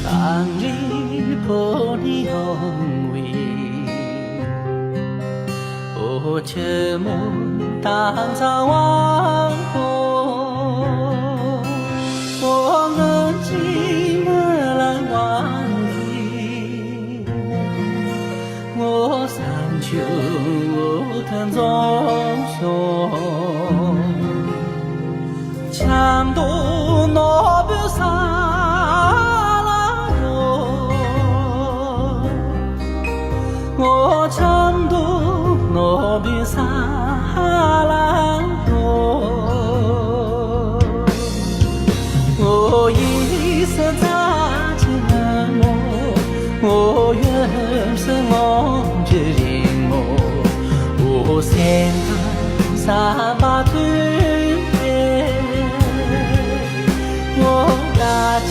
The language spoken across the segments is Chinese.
当日破你红围，我却梦当上王后，我能寂寞来忘记，我三秋我疼中胸，强夺那不杀。我唱读我比萨拉罗，我一生扎起了我原是梦之灵我三三把对我大致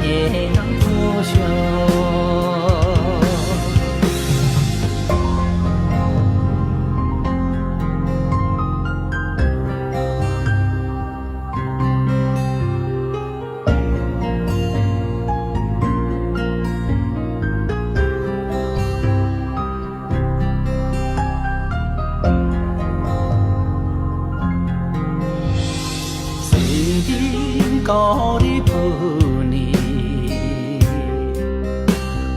也能不朽。高的不离，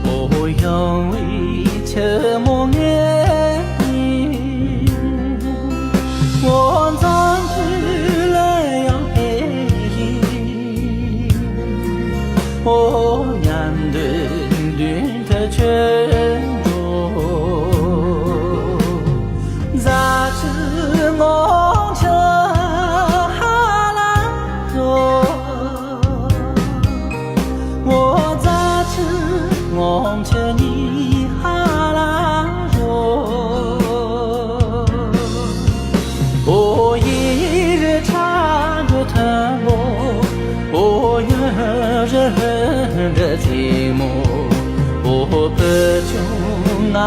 我永为沉默爱你，我长出来要爱你，我两顿顿的全着，咋知我这望着你哈拉罗，我一日唱着疼我有人的寂寞，我不就那